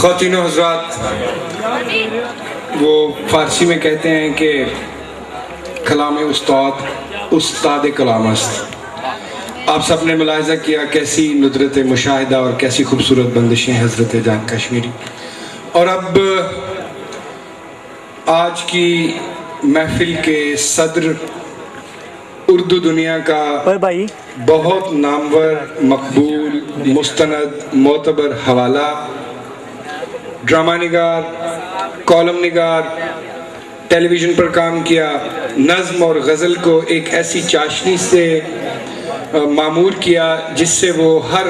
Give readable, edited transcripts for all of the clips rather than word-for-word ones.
خواتین و حضرات، وہ فارسی میں کہتے ہیں کہ کلام استاد کلام است۔ آپ سب نے ملاحظہ کیا کیسی ندرت مشاہدہ اور کیسی خوبصورت بندشیں حضرت جان کشمیری۔ اور اب آج کی محفل کے صدر اردو دنیا کا بہت نامور، مقبول، مستند، معتبر حوالہ، ڈرامہ نگار، کالم نگار، ٹیلی ویژن پر کام کیا، نظم اور غزل کو ایک ایسی چاشنی سے معمور کیا جس سے وہ ہر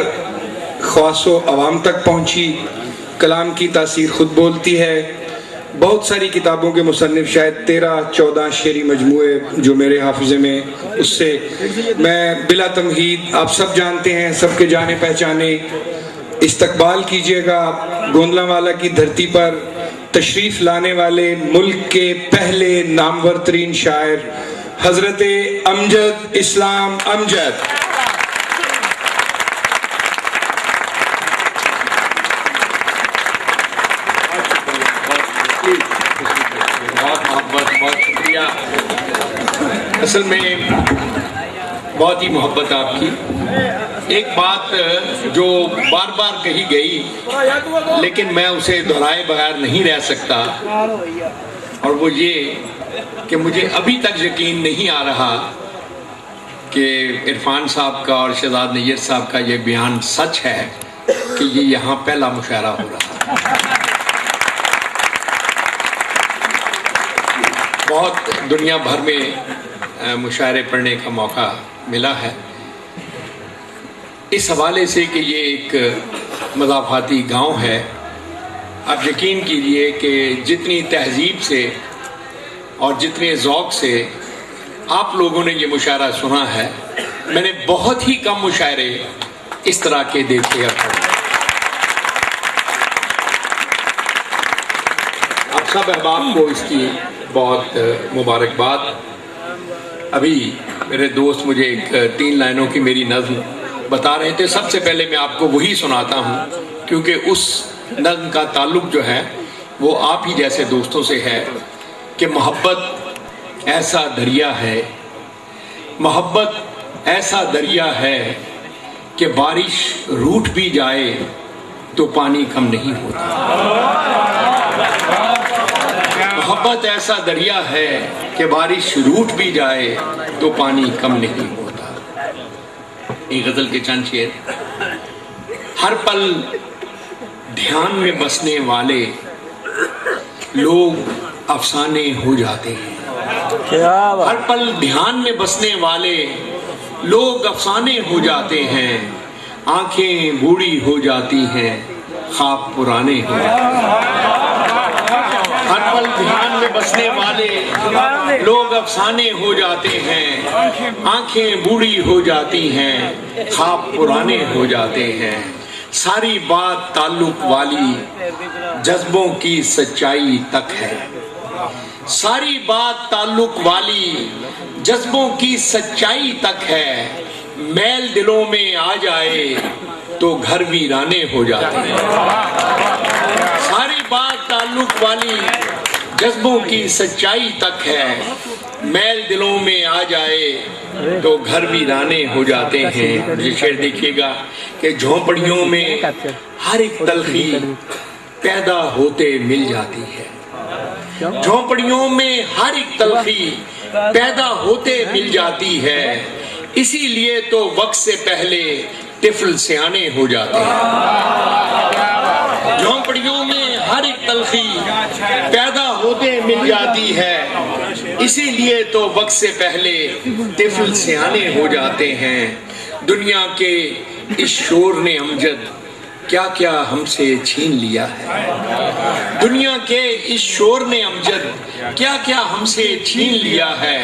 خواص و عوام تک پہنچی۔ کلام کی تاثیر خود بولتی ہے۔ بہت ساری کتابوں کے مصنف، شاید 13-14 شعری مجموعے جو میرے حافظے میں، اس سے میں بلا تمہید آپ سب جانتے ہیں، سب کے جانے پہچانے۔ استقبال کیجئے گا گوندلانوالا کی دھرتی پر تشریف لانے والے ملک کے پہلے نامور ترین شاعر حضرت امجد اسلام امجد۔ بہت شکریہ۔ اصل میں بہت ہی محبت آپ کی۔ ایک بات جو بار بار کہی گئی لیکن میں اسے دہرائے بغیر نہیں رہ سکتا، اور وہ یہ کہ مجھے ابھی تک یقین نہیں آ رہا کہ عرفان صاحب کا اور شہزاد نیر صاحب کا یہ بیان سچ ہے کہ یہ یہاں پہلا مشاعرہ ہو رہا ہے۔ بہت دنیا بھر میں مشاعرے پڑھنے کا موقع ملا ہے، اس حوالے سے کہ یہ ایک مضافاتی گاؤں ہے۔ آپ یقین کیجئے کہ جتنی تہذیب سے اور جتنے ذوق سے آپ لوگوں نے یہ مشاعرہ سنا ہے، میں نے بہت ہی کم مشاعرے اس طرح کے دیکھے ہیں۔ آپ سب احباب کو اس کی بہت مبارکباد۔ ابھی میرے دوست مجھے ایک 3 لائنوں کی میری نظم بتا رہے تھے، سب سے پہلے میں آپ کو وہی سناتا ہوں کیونکہ اس نظم کا تعلق جو ہے وہ آپ ہی جیسے دوستوں سے ہے کہ محبت ایسا دریا ہے، محبت ایسا دریا ہے کہ بارش روٹ بھی جائے تو پانی کم نہیں ہوتا۔ محبت ایسا دریا ہے کہ بارش روٹ بھی جائے تو پانی کم نہیں ہوتا۔ ایک غزل کے چند شعر۔ ہر پل دھیان میں بسنے والے لوگ افسانے ہو جاتے ہیں۔ ہر پل دھیان میں بسنے والے لوگ افسانے ہو جاتے ہیں، آنکھیں بوڑھی ہو جاتی ہیں، خواب پرانے ہو جاتے ہیں۔ ہر پل دھیان میں بسنے والے لوگ افسانے ہو جاتے ہیں، آنکھیں بوڑھی ہو جاتی ہیں، خواب پرانے ہو جاتے ہیں۔ ساری بات تعلق والی جذبوں کی سچائی تک ہے، ساری بات تعلق والی جذبوں کی سچائی تک ہے۔ میل دلوں میں آ جائے تو گھر ویرانے ہو جاتے ہیں۔ ساری بات تعلق والی جذبوں کی سچائی تک ہے، میل دلوں میں آ جائے تو گھر ویرانے ہو جاتے ہیں۔ یہ شعر دیکھیے گا کہ جھونپڑیوں میں ہر ایک تلخی پیدا ہوتے مل جاتی ہے، جھونپڑیوں میں ہر ایک تلخی پیدا ہوتے مل جاتی ہے، اسی لیے تو وقت سے پہلے طفل سیانے ہو جاتے ہیں۔ جھونپڑیوں میں ہر ایک تلخی پیدا ہوتے مل جاتی ہے، اسی لیے تو وقت سے پہلے طفل سیانے ہو جاتے ہیں۔ دنیا کے اس شور نے امجد کیا کیا ہم سے چھین لیا ہے، دنیا کے اس شور نے امجد کیا کیا ہم سے چھین لیا ہے،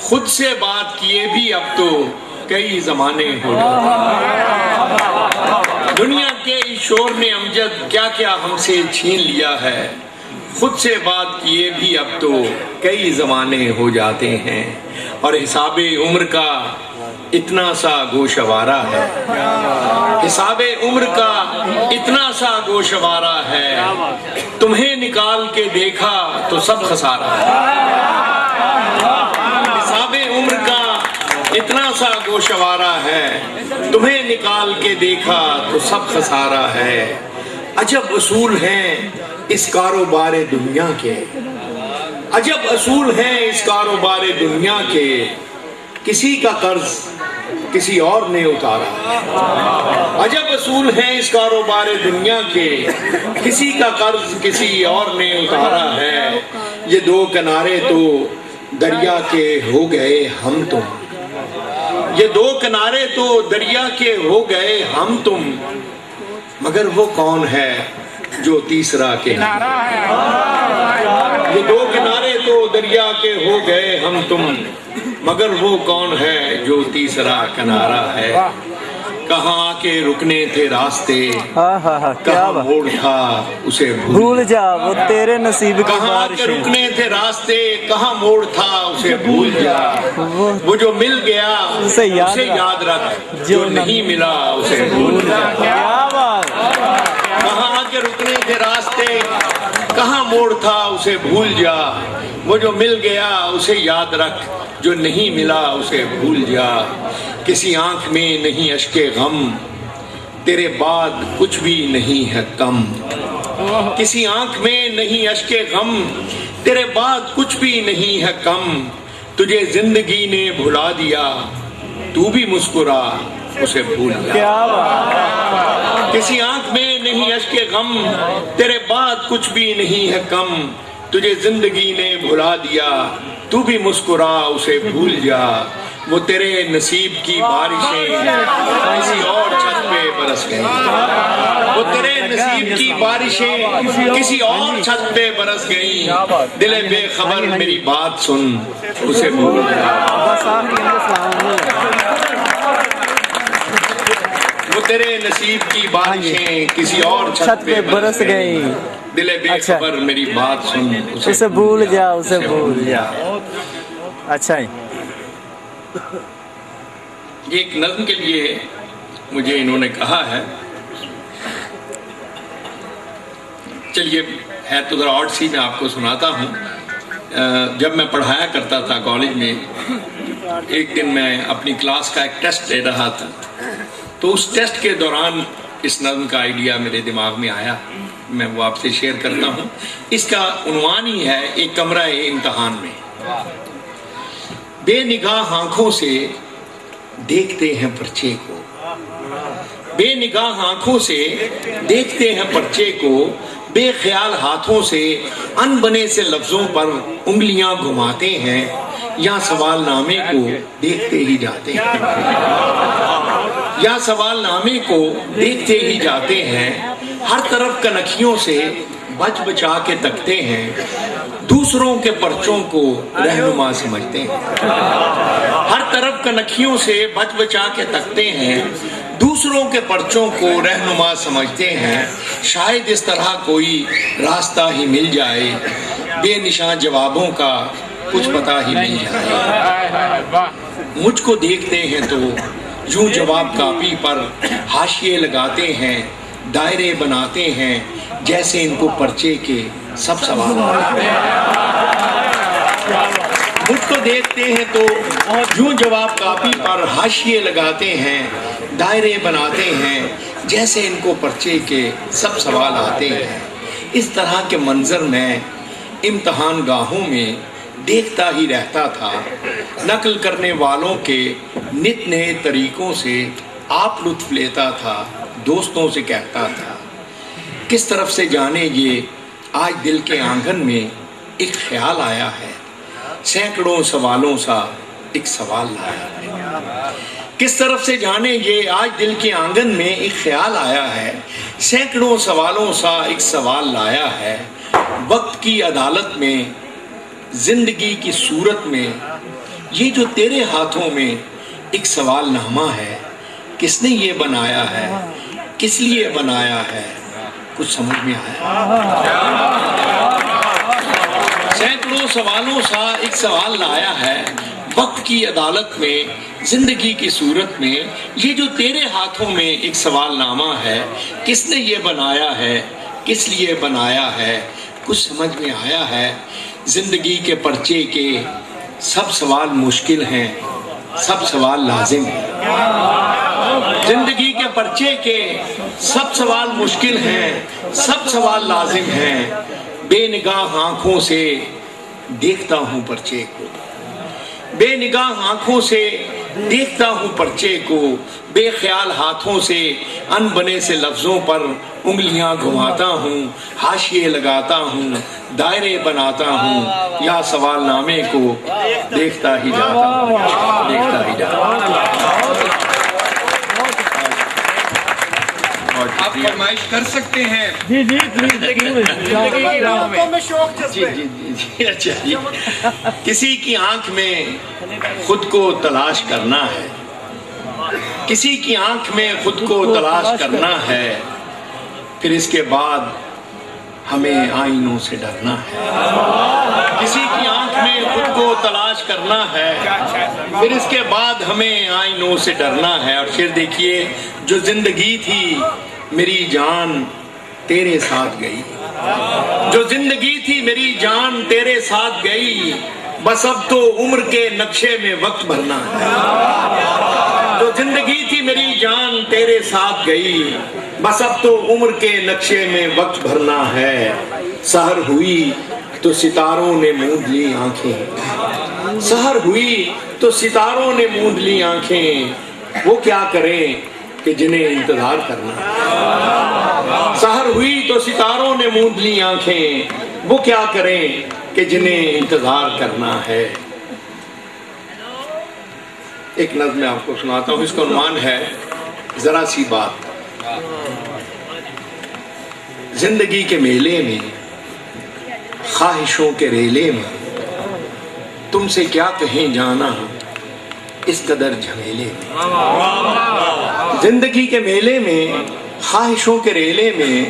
خود سے بات کیے بھی اب تو کئی زمانے ہو جاتے ہیں۔ دنیا کے اس شور نے امجد کیا کیا ہم سے چھین لیا ہے، خود سے بات کیے بھی اب تو کئی زمانے ہو جاتے ہیں۔ اور حساب عمر کا اتنا سا گوشوارہ ہے، حساب عمر کا اتنا سا گوشوارہ ہے، تمہیں نکال کے دیکھا تو سب خسارہ ہے۔ حساب عمر کا اتنا سا گوشوارہ ہے، تمہیں نکال کے دیکھا تو سب خسارہ ہے۔ عجب اصول ہیں اس کاروبار دنیا کے، عجب اصول ہیں اس کاروبار دنیا کے، کسی کا قرض کسی اور نے اتارا۔ عجب اصول ہیں اس کاروبار دنیا کے، کسی کا قرض کسی اور نے اتارا ہے۔ یہ دو کنارے تو دریا کے ہو گئے ہم تم، یہ دو کنارے تو دریا کے ہو گئے ہم تم، مگر وہ کون ہے جو تیسرا کنارہ ہے۔ یہ دو کنارے تو دریا کے ہو گئے ہم تم، مگر وہ کون ہے جو تیسرا کنارہ ہے۔ کہاں کے رکنے تھے راستے، کہاں موڑ تھا اسے بھول جا، وہ تیرے نصیب کی بارش ہے۔ کہاں کے رکنے تھے راستے، کہاں موڑ تھا اسے بھول جا، وہ جو مل گیا اسے یاد رکھ، جو نہیں ملا اسے بھول جا۔ کہاں کے رکنے تھے راستے، کہاں موڑ تھا اسے بھول جا، وہ جو مل گیا اسے یاد رکھ، جو نہیں ملا اسے بھول جا۔ کسی آنکھ میں نہیں اشک غم، تیرے بعد کچھ بھی نہیں ہے کم۔ کسی آنکھ میں نہیں اشک غم، تیرے بعد کچھ بھی نہیں ہے کم۔ تجھے زندگی نے بھلا دیا، تو بھی مسکرا اسے بھول جا۔ کسی آنکھ میں نہیں اشک غم، تیرے بعد کچھ بھی نہیں ہے کم۔ تجھے زندگی نے بھلا دیا، تو بھی مسکرا اسے بھول جا۔ وہ تیرے نصیب کی بارشیں کسی اور چھت پہ برس گئیں، وہ تیرے نصیب کی بارشیں کسی اور چھت پہ برس گئیں۔ دل بے خبر میری بات سن اسے بھول جا۔ وہ تیرے نصیب کی بارشیں کسی اور چھت پہ برس گئیں، دل بے خبر میری بات سن اسے بھول جا، اسے بھول جا۔ اچھا ہی ایک نظم کے لیے مجھے انہوں نے کہا ہے، چلیے ہے تو ذرا آڈ سی، میں آپ کو سناتا ہوں۔ جب میں پڑھایا کرتا تھا کالج میں، ایک دن میں اپنی کلاس کا ایک ٹیسٹ دے رہا تھا، تو اس ٹیسٹ کے دوران اس نظم کا آئیڈیا میرے دماغ میں آیا، میں وہ آپ سے شیئر کرتا ہوں۔ اس کا عنوان ہی ہے ایک کمرہ امتحان میں۔ بے نگاہ آنکھوں سے دیکھتے ہیں پرچے کو، بے نگاہ آنکھوں سے دیکھتے ہیں پرچے کو، بے خیال ہاتھوں سے ان بنے سے لفظوں پر انگلیاں گھماتے ہیں، یا سوال نامے کو دیکھتے ہی جاتے ہیں، یا سوال نامے کو دیکھتے ہی جاتے ہیں۔ ہر طرف کنکھیوں سے بچ بچا کے تکتے ہیں، دوسروں کے پرچوں کو رہنما سمجھتے ہیں۔ ہر طرف کنکھیوں سے بچ بچا کے تکتے ہیں، دوسروں کے پرچوں کو رہنما سمجھتے ہیں۔ شاید اس طرح کوئی راستہ ہی مل جائے، بے نشان جوابوں کا کچھ پتہ ہی مل جائے۔ مجھ کو دیکھتے ہیں تو یوں جواب کاپی پر حاشیے لگاتے ہیں، دائرے بناتے ہیں، جیسے ان کو پرچے کے سب سوال آتے ہیں۔ مجھ کو دیکھتے ہیں تو یوں جواب کاپی پر حاشیے لگاتے ہیں، دائرے بناتے ہیں، جیسے ان کو پرچے کے سب سوال آتے ہیں۔ اس طرح کے منظر میں امتحان گاہوں میں دیکھتا ہی رہتا تھا۔ نقل کرنے والوں کے نت نئے طریقوں سے آپ لطف لیتا تھا، دوستوں سے کہتا تھا، کس طرف سے جانے یہ آج دل کے آنگن میں ایک خیال آیا ہے، سینکڑوں سوالوں سا ایک سوال لایا ہے۔ کس طرف سے جانے یہ آج دل کے آنگن میں ایک خیال آیا ہے، سینکڑوں سوالوں سا ایک سوال لایا ہے۔ وقت کی عدالت میں، زندگی کی صورت میں، یہ جو تیرے ہاتھوں میں ایک سوال نامہ ہے، کس نے یہ بنایا ہے، کس لیے بنایا ہے، کچھ سمجھ میں آیا؟ سینکڑوں سوالوں سا ایک سوال لایا ہے، وقت کی عدالت میں، زندگی کی صورت میں، یہ جو تیرے ہاتھوں میں ایک سوال نامہ ہے، کس نے یہ بنایا ہے، کس لیے بنایا ہے، کچھ سمجھ میں آیا ہے؟ زندگی کے پرچے کے سب سوال مشکل ہیں، سب سوال لازم ہیں۔ زندگی کے پرچے کے سب سوال مشکل ہیں، سب سوال لازم ہیں۔ بے نگاہ آنکھوں سے دیکھتا ہوں پرچے کو، بے نگاہ آنکھوں سے دیکھتا ہوں پرچے کو، بے خیال ہاتھوں سے ان بنے سے لفظوں پر انگلیاں گھماتا ہوں، حاشیے لگاتا ہوں، دائرے بناتا ہوں، یا سوال نامے کو دیکھتا ہی جاتا ہوں، دیکھتا ہی جاتا ہوں۔ آپ فرمائش کر سکتے ہیں؟ جی جی زندگی کی راہ میں جی جی جی اچھا جی۔ کسی کی آنکھ میں خود کو تلاش کرنا ہے، کسی کی آنکھ میں خود کو تلاش کرنا ہے، پھر اس کے بعد ہمیں آئینوں سے ڈرنا ہے۔ کسی کی آنکھ میں خود کو تلاش کرنا ہے، پھر اس کے بعد ہمیں آئینوں سے ڈرنا ہے۔ اور پھر دیکھیے، جو زندگی تھی میری جان تیرے ساتھ گئی، جو زندگی تھی میری جان تیرے ساتھ گئی، بس اب تو عمر کے نقشے میں وقت بھرنا ہے۔ جو زندگی تھی میری جان تیرے ساتھ گئی، بس اب تو عمر کے نقشے میں وقت بھرنا ہے۔ سحر ہوئی تو ستاروں نے موند لی آنکھیں، سحر ہوئی تو ستاروں نے موند لی آنکھیں، وہ کیا کریں کہ جنہیں انتظار کرنا ہے۔ سحر ہوئی تو ستاروں نے موند لی آنکھیں، وہ کیا کریں کہ جنہیں انتظار کرنا ہے۔ ایک نظم میں آپ کو سناتا ہوں، اس کا عنوان ہے ذرا سی بات۔ زندگی کے میلے میں، خواہشوں کے ریلے میں، تم سے کیا کہیں جانا اس قدر جھمیلے میں۔ زندگی کے میلے میں، خواہشوں کے ریلے میں،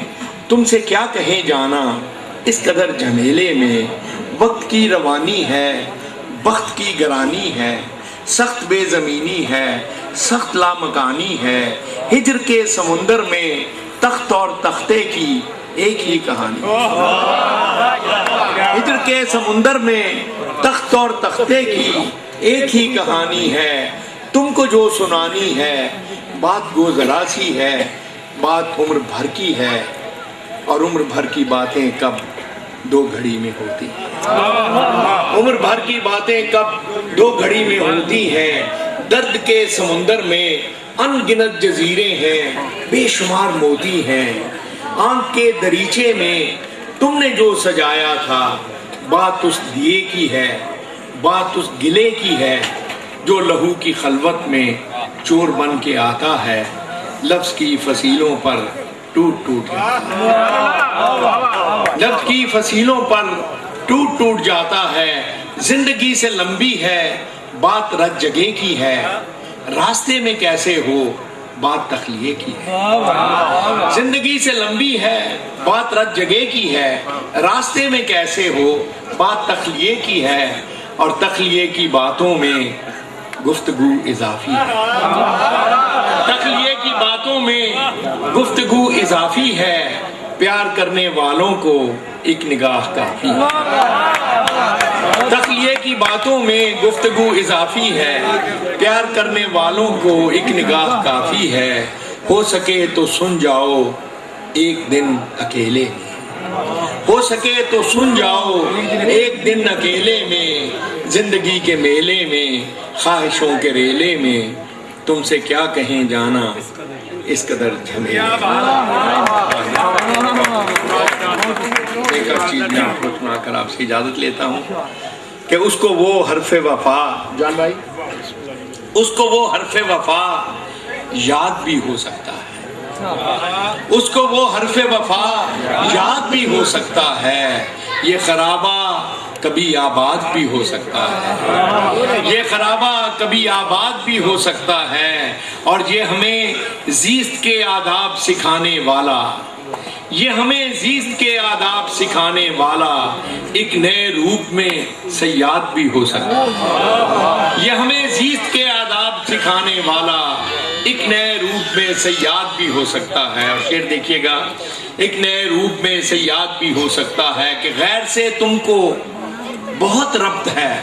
تم سے کیا کہیں جانا اس قدر جھمیلے میں۔ وقت کی روانی ہے، وقت کی گرانی ہے، سخت بے زمینی ہے، سخت لامکانی ہے۔ ہجر کے سمندر میں تخت اور تختے کی ایک ہی کہانی، ہجر کے سمندر میں تخت اور تختے کی ایک ہی کہانی ہے۔ تم کو جو سنانی ہے بات گو ذرا سی ہے، بات عمر بھر کی ہے، اور عمر بھر کی باتیں کب دو گھڑی میں ہوتی ہیں۔ عمر بھر کی باتیں کب دو گھڑی میں ہوتی ہیں۔ درد کے سمندر میں ان گنت جزیرے ہیں، بے شمار موتی ہیں۔ آنکھ کے دریچے میں تم نے جو سجایا تھا، بات اس دیے کی ہے، بات اس گلے کی ہے، جو لہو کی خلوت میں چور بن کے آتا ہے، لفظ کی فصیلوں پر ٹوٹ ٹوٹ جاتا ہے، لفظ کی فصیلوں پر ٹوٹ ٹوٹ جاتا ہے۔ زندگی سے لمبی ہے بات رت جگہ کی ہے، راستے میں کیسے ہو بات تخلیے کی ہے۔ زندگی سے لمبی ہے بات رت جگہ کی ہے، راستے میں کیسے ہو بات تخلیے کی ہے، اور تخلیے کی باتوں میں گفتگو اضافی ہے، تخلیے کی باتوں میں گفتگو اضافی ہے۔ پیار کرنے والوں کو ایک نگاہ کافی ہے، تخلیے کی باتوں میں گفتگو اضافی ہے، پیار کرنے والوں کو ایک نگاہ کافی ہے۔ ہو سکے تو سن جاؤ ایک دن اکیلے میں، ہو سکے تو سن جاؤ ایک دن اکیلے میں۔ زندگی کے میلے میں، خواہشوں کے ریلے میں، تم سے کیا کہیں جانا اس قدر جھمیلے۔ ایک اور چیز میں آپ کو سنا کر آپ سے اجازت لیتا ہوں کہ اس کو وہ حرف وفا، جان بھائی، اس کو وہ حرف وفا یاد بھی ہو سکتا ہے، اس کو وہ حرف وفا یاد بھی ہو سکتا ہے۔ یہ خرابہ کبھی آباد بھی ہو سکتا ہے، یہ خرابہ کبھی آباد بھی ہو سکتا ہے، اور یہ ہمیں زیست کے آداب سکھانے والا، یہ ہمیں زیست کے آداب سکھانے والا ایک نئے روپ میں صیاد بھی ہو سکتا ہے۔ یہ ہمیں زیست کے آداب سکھانے والا ایک نئے روپ میں صیاد بھی ہو سکتا ہے۔ اور شعر دیکھیے گا، ایک نئے روپ میں صیاد بھی ہو سکتا ہے کہ غیر سے تم کو بہت ربط ہے،